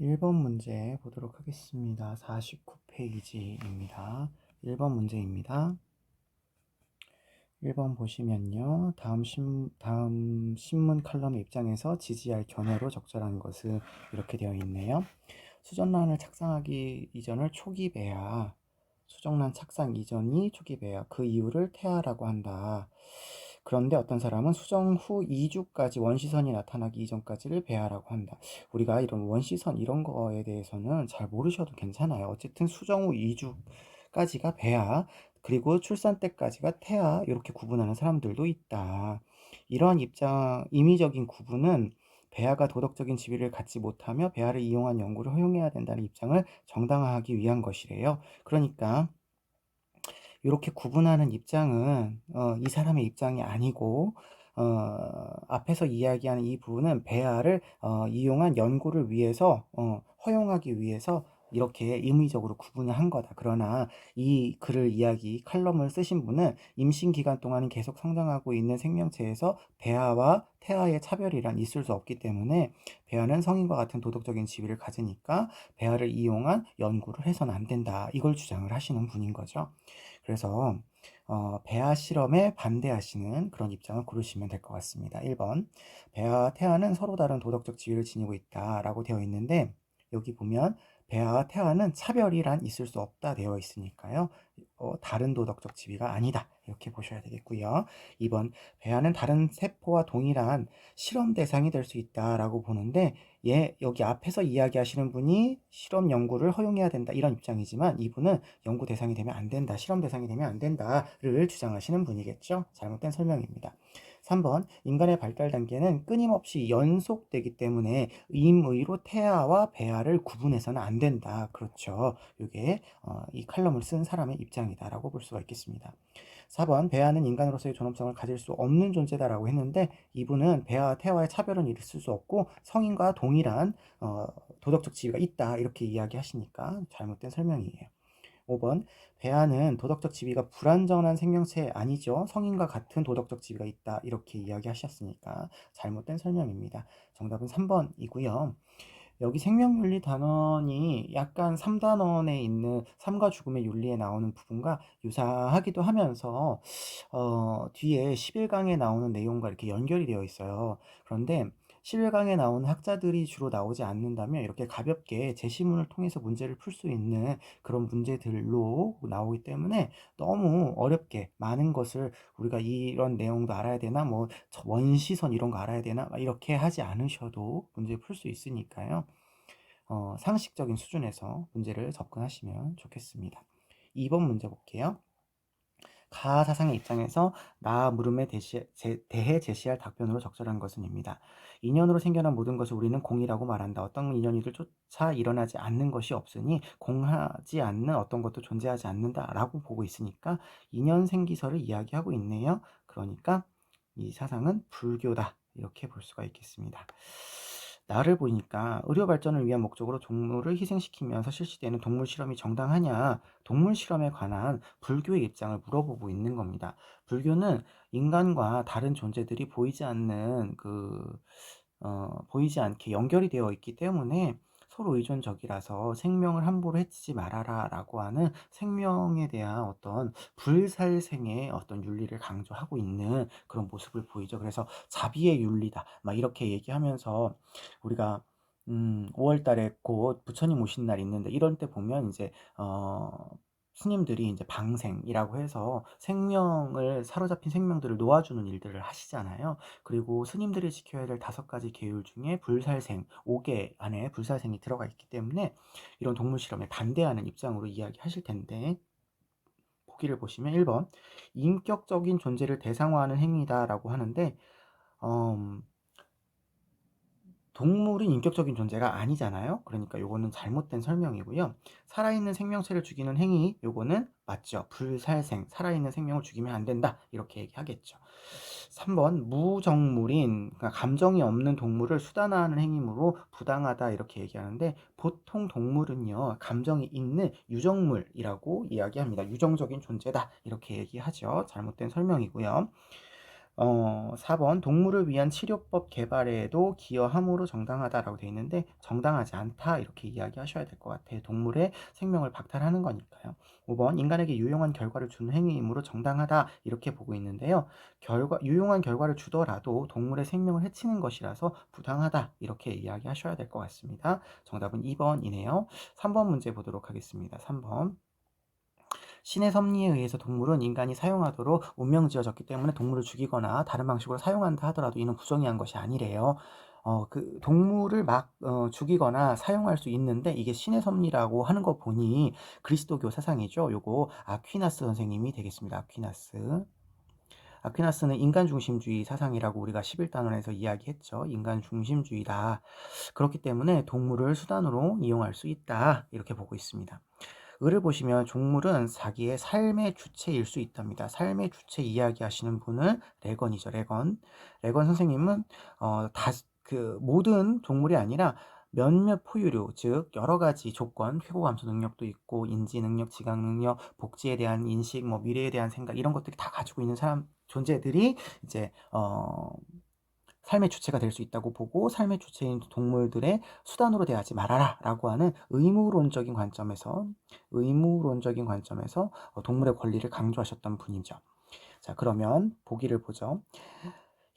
1번 문제 보도록 하겠습니다. 49페이지입니다. 1번 문제입니다. 1번 보시면요. 다음 신문 칼럼의 입장에서 지지할 견해로 적절한 것은 이렇게 되어 있네요. 수정란을 착상하기 이전을 초기 배야. 수정란 착상 이전이 초기 배야. 그 이유를 태아라고 한다. 그런데 어떤 사람은 수정 후 2주까지 원시선이 나타나기 이전까지를 배아라고 한다. 우리가 이런 원시선 이런 거에 대해서는 잘 모르셔도 괜찮아요. 어쨌든 수정 후 2주까지가 배아, 그리고 출산 때까지가 태아, 이렇게 구분하는 사람들도 있다. 이러한 임의적인 구분은 배아가 도덕적인 지위를 갖지 못하며 배아를 이용한 연구를 허용해야 된다는 입장을 정당화하기 위한 것이래요. 그러니까 이렇게 구분하는 입장은 이 사람의 입장이 아니고 앞에서 이야기하는 이 부분은 배아를 이용한 연구를 위해서 허용하기 위해서 이렇게 임의적으로 구분을 한 거다. 그러나 이 칼럼을 쓰신 분은 임신 기간 동안은 계속 성장하고 있는 생명체에서 배아와 태아의 차별이란 있을 수 없기 때문에 배아는 성인과 같은 도덕적인 지위를 가지니까 배아를 이용한 연구를 해서는 안 된다. 이걸 주장을 하시는 분인 거죠. 그래서 배아 실험에 반대하시는 그런 입장을 고르시면 될 것 같습니다. 1번, 배아와 태아는 서로 다른 도덕적 지위를 지니고 있다라고 되어 있는데, 여기 보면 배아와 태아는 차별이란 있을 수 없다 되어 있으니까요. 다른 도덕적 지위가 아니다, 이렇게 보셔야 되겠고요. 2번, 배아는 다른 세포와 동일한 실험 대상이 될 수 있다라고 보는데, 여기 앞에서 이야기하시는 분이 실험 연구를 허용해야 된다 이런 입장이지만, 이분은 연구 대상이 되면 안 된다, 실험 대상이 되면 안 된다를 주장하시는 분이겠죠. 잘못된 설명입니다. 3번, 인간의 발달 단계는 끊임없이 연속되기 때문에 임의로 태아와 배아를 구분해서는 안 된다. 그렇죠. 이게 이 칼럼을 쓴 사람의 입장이다라고 볼 수가 있겠습니다. 4번, 배아는 인간으로서의 존엄성을 가질 수 없는 존재다라고 했는데, 이분은 배아와 태아와의 차별은 있을 수 없고 성인과 동일한 도덕적 지위가 있다, 이렇게 이야기하시니까 잘못된 설명이에요. 5번, 배아는 도덕적 지위가 불완전한 생명체 아니죠. 성인과 같은 도덕적 지위가 있다, 이렇게 이야기하셨으니까 잘못된 설명입니다. 정답은 3번이고요. 여기 생명윤리 단원이 약간 3단원에 있는 삶과 죽음의 윤리에 나오는 부분과 유사하기도 하면서 뒤에 11강에 나오는 내용과 이렇게 연결이 되어 있어요. 그런데 11강에 나오는 학자들이 주로 나오지 않는다면 이렇게 가볍게 제시문을 통해서 문제를 풀 수 있는 그런 문제들로 나오기 때문에 너무 어렵게 많은 것을 우리가 이런 내용도 알아야 되나, 뭐 원시선 이런 거 알아야 되나, 이렇게 하지 않으셔도 문제 풀 수 있으니까요. 상식적인 수준에서 문제를 접근하시면 좋겠습니다. 2번 문제 볼게요. 가하 사상의 입장에서 나 물음에 대해 제시할 답변으로 적절한 것은입니다. 인연으로 생겨난 모든 것을 우리는 공이라고 말한다. 어떤 인연이들 쫓아 일어나지 않는 것이 없으니 공하지 않는 어떤 것도 존재하지 않는다라고 보고 있으니까 인연 생기설을 이야기하고 있네요. 그러니까 이 사상은 불교다, 이렇게 볼 수가 있겠습니다. 나를 보니까 의료 발전을 위한 목적으로 동물을 희생시키면서 실시되는 동물 실험이 정당하냐, 동물 실험에 관한 불교의 입장을 물어보고 있는 겁니다. 불교는 인간과 다른 존재들이 보이지 않게 연결이 되어 있기 때문에 서로 의존적이라서 생명을 함부로 해치지 말아라 라고 하는 생명에 대한 어떤 불살생의 어떤 윤리를 강조하고 있는 그런 모습을 보이죠. 그래서 자비의 윤리다, 막 이렇게 얘기하면서 우리가 5월 달에 곧 부처님 오신 날 있는데, 이럴 때 보면 이제 스님들이 이제 방생이라고 해서 생명을, 사로잡힌 생명들을 놓아주는 일들을 하시잖아요. 그리고 스님들이 지켜야 될 5가지 계율 중에 불살생, 5개 안에 불살생이 들어가 있기 때문에 이런 동물 실험에 반대하는 입장으로 이야기하실 텐데, 보기를 보시면 1번, 인격적인 존재를 대상화하는 행위다라고 하는데, 동물은 인격적인 존재가 아니잖아요. 그러니까 요거는 잘못된 설명이고요. 살아있는 생명체를 죽이는 행위, 요거는 맞죠. 불살생, 살아있는 생명을 죽이면 안 된다, 이렇게 얘기하겠죠. 3번, 무정물인, 그러니까 감정이 없는 동물을 수단화하는 행위로 부당하다, 이렇게 얘기하는데, 보통 동물은요 감정이 있는 유정물이라고 이야기합니다. 유정적인 존재다, 이렇게 얘기하죠. 잘못된 설명이고요. 4번 동물을 위한 치료법 개발에도 기여함으로 정당하다라고 되어 있는데 정당하지 않다 이렇게 이야기하셔야 될 것 같아요. 동물의 생명을 박탈하는 거니까요. 5번 인간에게 유용한 결과를 주는 행위이므로 정당하다 이렇게 보고 있는데요. 유용한 결과를 주더라도 동물의 생명을 해치는 것이라서 부당하다 이렇게 이야기하셔야 될 것 같습니다. 정답은 2번이네요. 3번 문제 보도록 하겠습니다. 3번 신의 섭리에 의해서 동물은 인간이 사용하도록 운명지어졌기 때문에 동물을 죽이거나 다른 방식으로 사용한다 하더라도 이는 부정의한 것이 아니래요. 그 동물을 막 죽이거나 사용할 수 있는데 이게 신의 섭리라고 하는 거 보니 그리스도교 사상이죠. 요거 아퀴나스 선생님이 되겠습니다. 아퀴나스는 인간 중심주의 사상이라고 우리가 11단원에서 이야기했죠. 인간 중심주의다. 그렇기 때문에 동물을 수단으로 이용할 수 있다. 이렇게 보고 있습니다. 을을 보시면 종물은 자기의 삶의 주체일 수 있답니다. 삶의 주체 이야기하시는 분은 레건이죠. 레건 선생님은 모든 동물이 아니라 몇몇 포유류, 즉 여러 가지 조건, 회고 감수 능력도 있고 인지 능력, 지각 능력, 복지에 대한 인식, 미래에 대한 생각 이런 것들이 다 가지고 있는 존재들이 이제 삶의 주체가 될 수 있다고 보고 삶의 주체인 동물들의 수단으로 대하지 말아라 라고 하는 의무론적인 관점에서 동물의 권리를 강조하셨던 분이죠. 자, 그러면 보기를 보죠.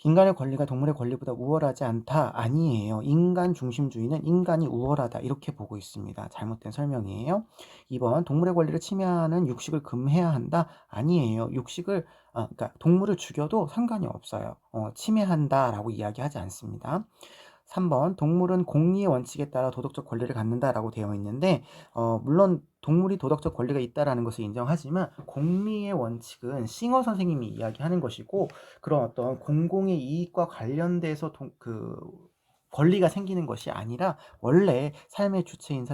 인간의 권리가 동물의 권리보다 우월하지 않다. 아니에요. 인간 중심주의는 인간이 우월하다. 이렇게 보고 있습니다. 잘못된 설명이에요. 2번 동물의 권리를 침해하는 육식을 금해야 한다. 아니에요. 그러니까 동물을 죽여도 상관이 없어요. 침해한다라고 이야기하지 않습니다. 3번 동물은 공리의 원칙에 따라 도덕적 권리를 갖는다라고 되어 있는데 물론 동물이 도덕적 권리가 있다라는 것을 인정하지만 공리의 원칙은 싱어 선생님이 이야기하는 것이고 그런 어떤 공공의 이익과 관련돼서 권리가 생기는 것이 아니라 원래 삶의 주체인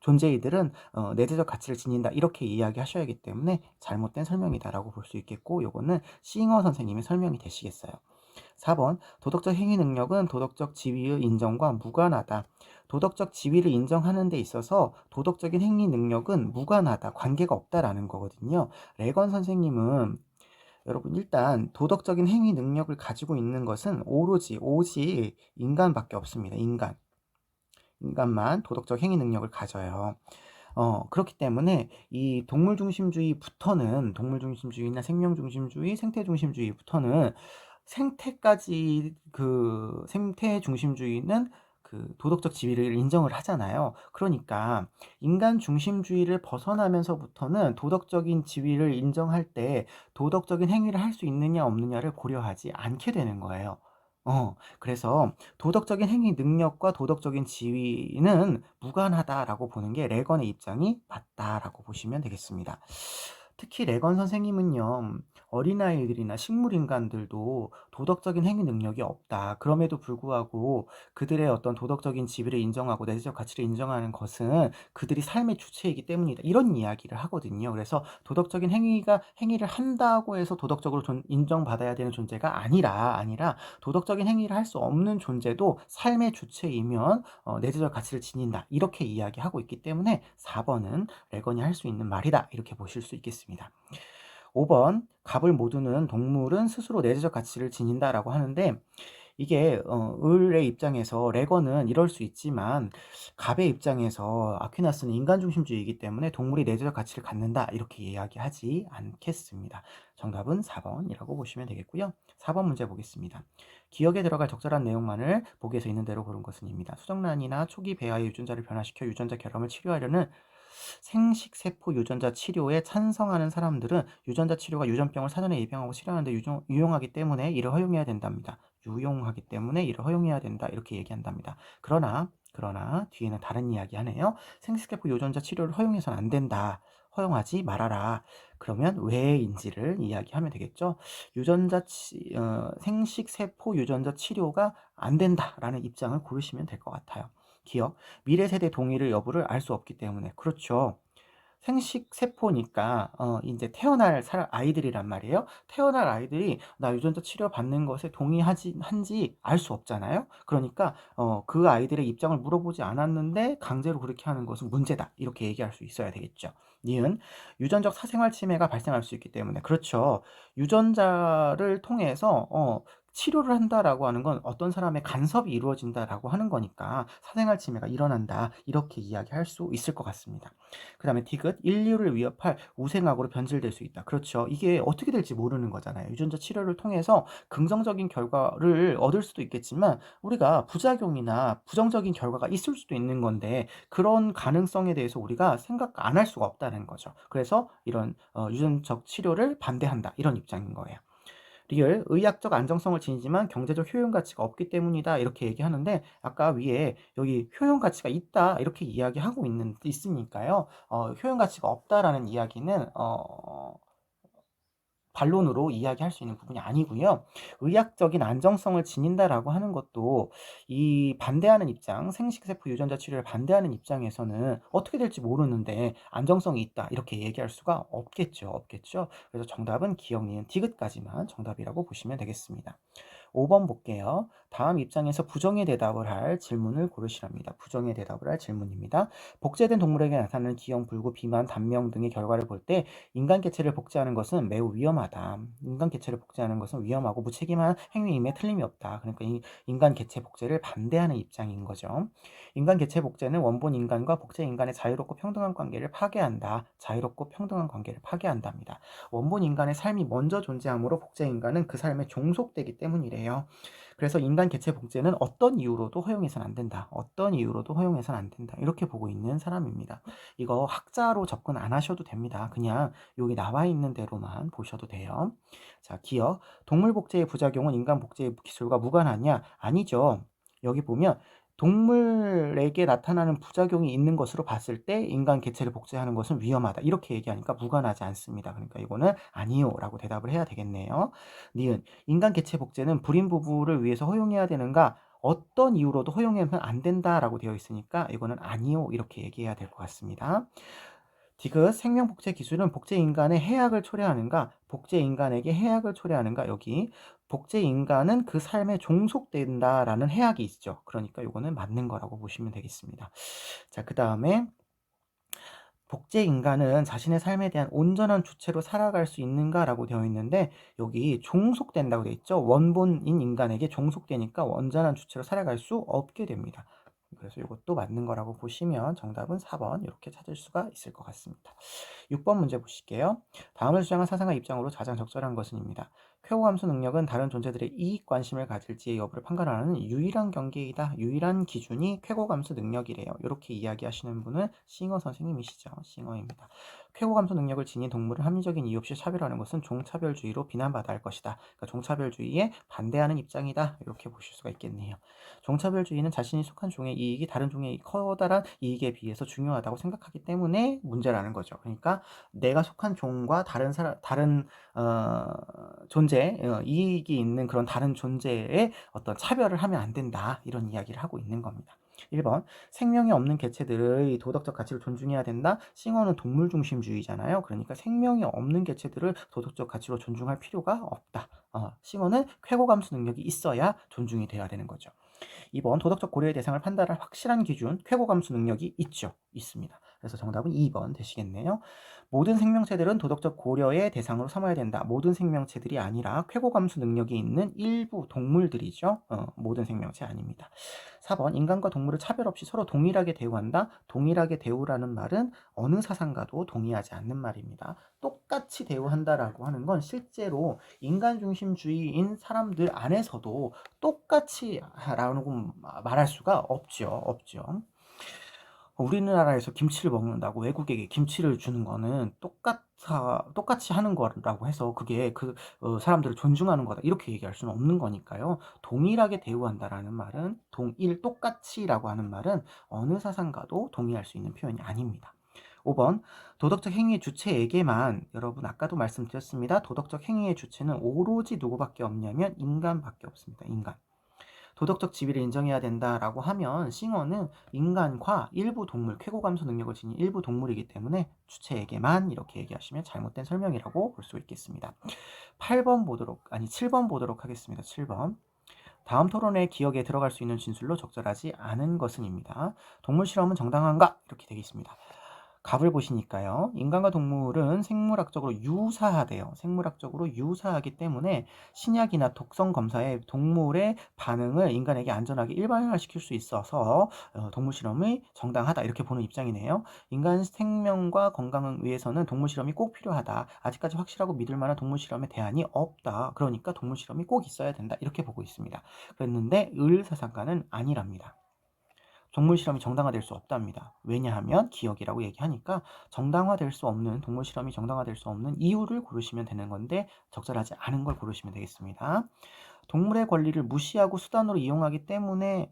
존재이들은 내재적 가치를 지닌다 이렇게 이야기하셔야 하기 때문에 잘못된 설명이다라고 볼 수 있겠고 요거는 싱어 선생님의 설명이 되시겠어요. 4번 도덕적 행위 능력은 도덕적 지위의 인정과 무관하다. 도덕적 지위를 인정하는 데 있어서 도덕적인 행위 능력은 무관하다. 관계가 없다라는 거거든요. 레건 선생님은 여러분 일단 도덕적인 행위 능력을 가지고 있는 것은 오직 인간밖에 없습니다. 인간만 도덕적 행위 능력을 가져요. 그렇기 때문에 이 동물 중심주의나 생명 중심주의, 생태 중심주의부터는 생태 중심주의는 도덕적 지위를 인정을 하잖아요. 그러니까 인간 중심주의를 벗어나면서부터는 도덕적인 지위를 인정할 때 도덕적인 행위를 할 수 있느냐 없느냐를 고려하지 않게 되는 거예요. 그래서 도덕적인 행위 능력과 도덕적인 지위는 무관하다라고 보는 게 레건의 입장이 맞다라고 보시면 되겠습니다. 특히 레건 선생님은요, 어린아이들이나 식물인간들도 도덕적인 행위 능력이 없다. 그럼에도 불구하고 그들의 어떤 도덕적인 지위를 인정하고 내재적 가치를 인정하는 것은 그들이 삶의 주체이기 때문이다. 이런 이야기를 하거든요. 그래서 도덕적인 행위를 한다고 해서 도덕적으로 인정받아야 되는 존재가 아니라 도덕적인 행위를 할 수 없는 존재도 삶의 주체이면 내재적 가치를 지닌다. 이렇게 이야기하고 있기 때문에 4번은 레건이 할 수 있는 말이다. 이렇게 보실 수 있겠습니다. 5번 갑을 모두는 동물은 스스로 내재적 가치를 지닌다라고 하는데 이게 을의 입장에서 레건은 이럴 수 있지만 갑의 입장에서 아퀴나스는 인간 중심주의이기 때문에 동물이 내재적 가치를 갖는다 이렇게 이야기하지 않겠습니다. 정답은 4번이라고 보시면 되겠고요. 4번 문제 보겠습니다. 기억에 들어갈 적절한 내용만을 보기에서 있는 대로 고른 것은입니다. 수정란이나 초기 배아의 유전자를 변화시켜 유전자 결함을 치료하려는 생식세포 유전자 치료에 찬성하는 사람들은 유전자 치료가 유전병을 사전에 예방하고 치료하는 데 유용하기 때문에 이를 허용해야 된답니다. 이렇게 얘기한답니다. 그러나 뒤에는 다른 이야기 하네요. 생식세포 유전자 치료를 허용해서는 안 된다. 허용하지 말아라. 그러면 왜인지를 이야기하면 되겠죠. 생식세포 유전자 치료가 안 된다라는 입장을 고르시면 될 것 같아요. 기억, 미래 세대 동의를 여부를 알 수 없기 때문에. 그렇죠. 생식세포니까 이제 태어날 아이들이란 말이에요. 태어날 아이들이 나 유전자 치료 받는 것에 한지 알 수 없잖아요. 그러니까 그 아이들의 입장을 물어보지 않았는데 강제로 그렇게 하는 것은 문제다. 이렇게 얘기할 수 있어야 되겠죠. 니은 유전적 사생활 침해가 발생할 수 있기 때문에 그렇죠. 유전자를 통해서 치료를 한다라고 하는 건 어떤 사람의 간섭이 이루어진다라고 하는 거니까 사생활 침해가 일어난다. 이렇게 이야기할 수 있을 것 같습니다. 그 다음에 디귿, 인류를 위협할 우생학으로 변질될 수 있다. 그렇죠. 이게 어떻게 될지 모르는 거잖아요. 유전자 치료를 통해서 긍정적인 결과를 얻을 수도 있겠지만 우리가 부작용이나 부정적인 결과가 있을 수도 있는 건데 그런 가능성에 대해서 우리가 생각 안 할 수가 없다는 거죠. 그래서 이런 유전적 치료를 반대한다. 이런 입장인 거예요. 리얼, 의학적 안정성을 지니지만 경제적 효용 가치가 없기 때문이다. 이렇게 얘기하는데 아까 위에 여기 효용 가치가 있다. 이렇게 이야기하고 있으니까요. 효용 가치가 없다라는 이야기는 반론으로 이야기할 수 있는 부분이 아니고요. 의학적인 안정성을 지닌다라고 하는 것도 이 반대하는 입장, 생식세포 유전자 치료를 반대하는 입장에서는 어떻게 될지 모르는데 안정성이 있다 이렇게 얘기할 수가 없겠죠. 그래서 정답은 기억, 니은, 디귿까지만 정답이라고 보시면 되겠습니다. 5번 볼게요. 다음 입장에서 부정의 대답을 할 질문을 고르시랍니다. 부정의 대답을 할 질문입니다. 복제된 동물에게 나타나는 기형, 불구, 비만, 단명 등의 결과를 볼 때 인간 개체를 복제하는 것은 매우 위험하다. 인간 개체를 복제하는 것은 위험하고 무책임한 행위임에 틀림이 없다. 그러니까 인간 개체 복제를 반대하는 입장인 거죠. 인간 개체 복제는 원본 인간과 복제 인간의 자유롭고 평등한 관계를 파괴한다. 자유롭고 평등한 관계를 파괴한답니다. 원본 인간의 삶이 먼저 존재하므로 복제 인간은 그 삶에 종속되기 때문이래요. 그래서 인간 개체 복제는 어떤 이유로도 허용해서는 안 된다. 어떤 이유로도 허용해서는 안 된다. 이렇게 보고 있는 사람입니다. 이거 학자로 접근 안 하셔도 됩니다. 그냥 여기 나와 있는 대로만 보셔도 돼요. 자, 기억. 동물 복제의 부작용은 인간 복제의 기술과 무관하냐? 아니죠. 여기 보면 동물에게 나타나는 부작용이 있는 것으로 봤을 때 인간 개체를 복제하는 것은 위험하다. 이렇게 얘기하니까 무관하지 않습니다. 그러니까 이거는 아니요 라고 대답을 해야 되겠네요. 니은 인간 개체 복제는 불임 부부를 위해서 허용해야 되는가? 어떤 이유로도 허용하면 안 된다라고 되어 있으니까 이거는 아니요 이렇게 얘기해야 될 것 같습니다. 디귿 생명 복제 기술은 복제 인간의 해악을 초래하는가? 복제 인간에게 해악을 초래하는가? 여기 복제 인간은 그 삶에 종속된다라는 해악이 있죠. 그러니까 이거는 맞는 거라고 보시면 되겠습니다. 자, 그 다음에 복제 인간은 자신의 삶에 대한 온전한 주체로 살아갈 수 있는가라고 되어 있는데 여기 종속된다고 되어 있죠. 원본인 인간에게 종속되니까 온전한 주체로 살아갈 수 없게 됩니다. 그래서 이것도 맞는 거라고 보시면 정답은 4번 이렇게 찾을 수가 있을 것 같습니다. 6번 문제 보실게요. 다음을 주장한 사상가 입장으로 가장 적절한 것은입니다. 쾌고감수 능력은 다른 존재들의 이익 관심을 가질지의 여부를 판단하는 유일한 경계이다. 유일한 기준이 쾌고감수 능력이래요. 이렇게 이야기하시는 분은 싱어 선생님이시죠. 싱어입니다. 쾌고감수 능력을 지닌 동물을 합리적인 이유 없이 차별하는 것은 종차별주의로 비난받아야 할 것이다. 그러니까 종차별주의에 반대하는 입장이다. 이렇게 보실 수가 있겠네요. 종차별주의는 자신이 속한 종의 이익이 다른 종의 커다란 이익에 비해서 중요하다고 생각하기 때문에 문제라는 거죠. 그러니까 내가 속한 종과 다른 존재, 이익이 있는 그런 다른 존재의 어떤 차별을 하면 안 된다. 이런 이야기를 하고 있는 겁니다. 1번 생명이 없는 개체들의 도덕적 가치를 존중해야 된다. 싱어는 동물 중심주의잖아요. 그러니까 생명이 없는 개체들을 도덕적 가치로 존중할 필요가 없다. 싱어는 쾌고감수 능력이 있어야 존중이 돼야 되는 거죠. 2번 도덕적 고려의 대상을 판단할 확실한 기준 쾌고감수 능력이 있습니다. 그래서 정답은 2번 되시겠네요. 모든 생명체들은 도덕적 고려의 대상으로 삼아야 된다. 모든 생명체들이 아니라 쾌고감수 능력이 있는 일부 동물들이죠. 모든 생명체 아닙니다. 4번 인간과 동물을 차별 없이 서로 동일하게 대우한다. 동일하게 대우라는 말은 어느 사상가도 동의하지 않는 말입니다. 똑같이 대우한다라고 하는 건 실제로 인간 중심주의인 사람들 안에서도 똑같이 라고 말할 수가 없죠. 우리나라에서 김치를 먹는다고 외국에게 김치를 주는 거는 똑같이 하는 거라고 해서 그게 사람들을 존중하는 거다 이렇게 얘기할 수는 없는 거니까요. 동일하게 대우한다라는 말은 똑같이라고 하는 말은 어느 사상가도 동의할 수 있는 표현이 아닙니다. 5번 도덕적 행위의 주체에게만 여러분 아까도 말씀드렸습니다. 도덕적 행위의 주체는 오로지 누구밖에 없냐면 인간밖에 없습니다. 인간. 도덕적 지위를 인정해야 된다라고 하면 싱어는 인간과 일부 동물, 쾌고감소 능력을 지닌 일부 동물이기 때문에 주체에게만 이렇게 얘기하시면 잘못된 설명이라고 볼 수 있겠습니다. 7번 보도록 하겠습니다. 7번. 다음 토론의 기억에 들어갈 수 있는 진술로 적절하지 않은 것은입니다. 동물 실험은 정당한가? 이렇게 되어 있습니다. 갑을 보시니까요. 인간과 동물은 생물학적으로 유사하대요. 생물학적으로 유사하기 때문에 신약이나 독성 검사에 동물의 반응을 인간에게 안전하게 일반화시킬 수 있어서 동물 실험이 정당하다 이렇게 보는 입장이네요. 인간 생명과 건강을 위해서는 동물 실험이 꼭 필요하다. 아직까지 확실하고 믿을 만한 동물 실험의 대안이 없다. 그러니까 동물 실험이 꼭 있어야 된다. 이렇게 보고 있습니다. 그랬는데 의사상가는 아니랍니다. 동물 실험이 정당화될 수 없답니다. 왜냐하면 기억이라고 얘기하니까 정당화될 수 없는 동물 실험이 정당화될 수 없는 이유를 고르시면 되는 건데 적절하지 않은 걸 고르시면 되겠습니다. 동물의 권리를 무시하고 수단으로 이용하기 때문에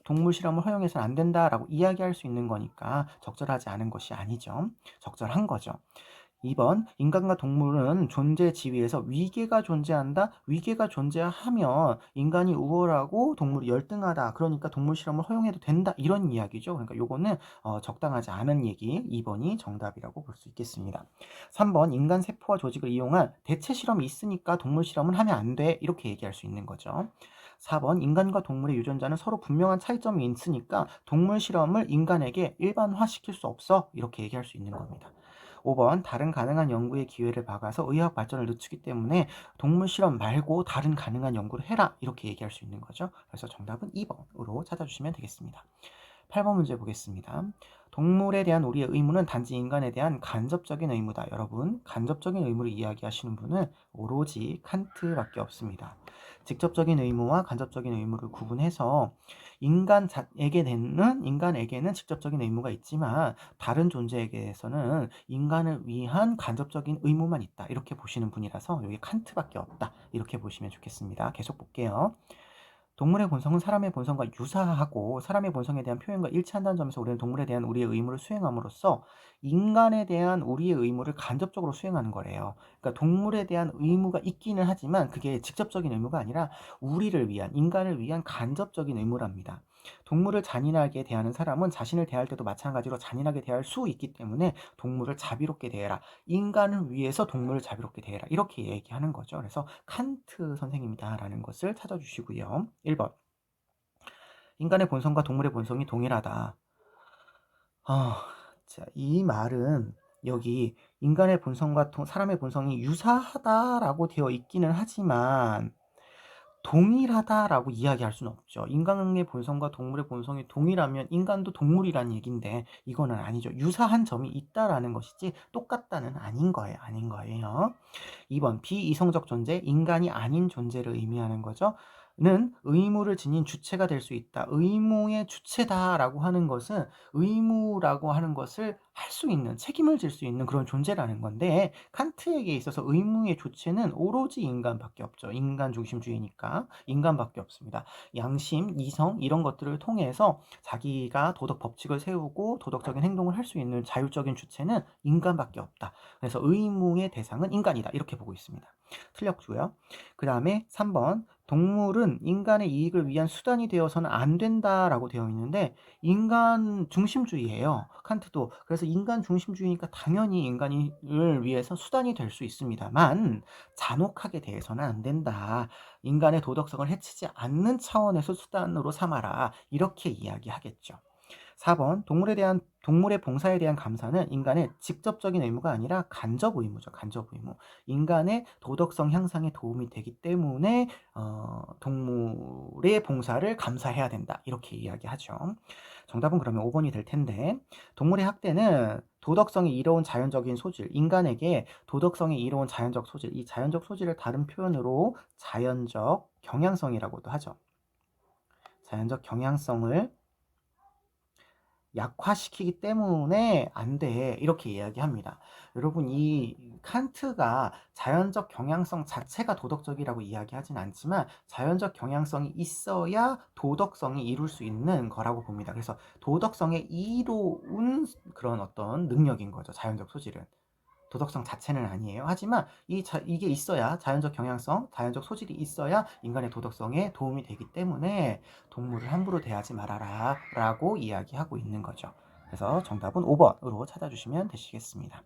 동물 실험을 허용해서는 안 된다라고 이야기할 수 있는 거니까 적절하지 않은 것이 아니죠. 적절한 거죠. 2번 인간과 동물은 존재 지위에서 위계가 존재한다. 위계가 존재하면 인간이 우월하고 동물이 열등하다. 그러니까 동물 실험을 허용해도 된다. 이런 이야기죠. 그러니까 요거는 적당하지 않은 얘기 2번이 정답이라고 볼 수 있겠습니다. 3번 인간 세포와 조직을 이용한 대체 실험이 있으니까 동물 실험은 하면 안 돼. 이렇게 얘기할 수 있는 거죠. 4번 인간과 동물의 유전자는 서로 분명한 차이점이 있으니까 동물 실험을 인간에게 일반화시킬 수 없어. 이렇게 얘기할 수 있는 겁니다. 5번 다른 가능한 연구의 기회를 막아서 의학 발전을 늦추기 때문에 동물 실험 말고 다른 가능한 연구를 해라 이렇게 얘기할 수 있는 거죠. 그래서 정답은 2번으로 찾아주시면 되겠습니다. 8번 문제 보겠습니다. 동물에 대한 우리의 의무는 단지 인간에 대한 간접적인 의무다. 여러분, 간접적인 의무를 이야기하시는 분은 오로지 칸트밖에 없습니다. 직접적인 의무와 간접적인 의무를 구분해서 인간에게는 직접적인 의무가 있지만 다른 존재에게서는 인간을 위한 간접적인 의무만 있다. 이렇게 보시는 분이라서 여기 칸트밖에 없다. 이렇게 보시면 좋겠습니다. 계속 볼게요. 동물의 본성은 사람의 본성과 유사하고 사람의 본성에 대한 표현과 일치한다는 점에서 우리는 동물에 대한 우리의 의무를 수행함으로써 인간에 대한 우리의 의무를 간접적으로 수행하는 거래요. 그러니까 동물에 대한 의무가 있기는 하지만 그게 직접적인 의무가 아니라 우리를 위한, 인간을 위한 간접적인 의무랍니다. 동물을 잔인하게 대하는 사람은 자신을 대할 때도 마찬가지로 잔인하게 대할 수 있기 때문에 동물을 자비롭게 대해라. 인간을 위해서 동물을 자비롭게 대해라. 이렇게 얘기하는 거죠. 그래서 칸트 선생님이다라는 것을 찾아주시고요. 1번. 인간의 본성과 동물의 본성이 동일하다. 자, 이 말은 여기 인간의 본성과 사람의 본성이 유사하다라고 되어 있기는 하지만 동일하다라고 이야기할 수는 없죠. 인간의 본성과 동물의 본성이 동일하면 인간도 동물이란 얘기인데 이거는 아니죠. 유사한 점이 있다라는 것이지 똑같다는 아닌 거예요. 아닌 거예요. 2번 비이성적 존재, 인간이 아닌 존재를 의미하는 거죠. 는 의무를 지닌 주체가 될 수 있다. 의무의 주체다라고 하는 것은 의무라고 하는 것을 할 수 있는, 책임을 질 수 있는 그런 존재라는 건데 칸트에게 있어서 의무의 주체는 오로지 인간밖에 없죠. 인간 중심주의니까 인간밖에 없습니다. 양심, 이성 이런 것들을 통해서 자기가 도덕 법칙을 세우고 도덕적인 행동을 할 수 있는 자율적인 주체는 인간밖에 없다. 그래서 의무의 대상은 인간이다. 이렇게 보고 있습니다. 틀렸고요. 그 다음에 3번 동물은 인간의 이익을 위한 수단이 되어서는 안 된다라고 되어 있는데 인간 중심주의예요. 칸트도. 그래서 인간 중심주의니까 당연히 인간을 위해서 수단이 될 수 있습니다만 잔혹하게 대해서는 안 된다. 인간의 도덕성을 해치지 않는 차원에서 수단으로 삼아라. 이렇게 이야기하겠죠. 4번 동물의 봉사에 대한 감사는 인간의 직접적인 의무가 아니라 간접 의무죠. 간접 의무. 인간의 도덕성 향상에 도움이 되기 때문에 동물의 봉사를 감사해야 된다. 이렇게 이야기하죠. 정답은 그러면 5번이 될 텐데 동물의 학대는 도덕성이 이로운 자연적인 소질, 인간에게 도덕성이 이로운 자연적 소질, 이 자연적 소질을 다른 표현으로 자연적 경향성이라고도 하죠. 자연적 경향성을 약화시키기 때문에 안 돼. 이렇게 이야기합니다. 여러분, 이 칸트가 자연적 경향성 자체가 도덕적이라고 이야기하진 않지만 자연적 경향성이 있어야 도덕성이 이룰 수 있는 거라고 봅니다. 그래서 도덕성에 이로운 그런 어떤 능력인 거죠. 자연적 소질은. 도덕성 자체는 아니에요. 하지만 이게 있어야 자연적 경향성, 자연적 소질이 있어야 인간의 도덕성에 도움이 되기 때문에 동물을 함부로 대하지 말아라 라고 이야기하고 있는 거죠. 그래서 정답은 5번으로 찾아주시면 되시겠습니다.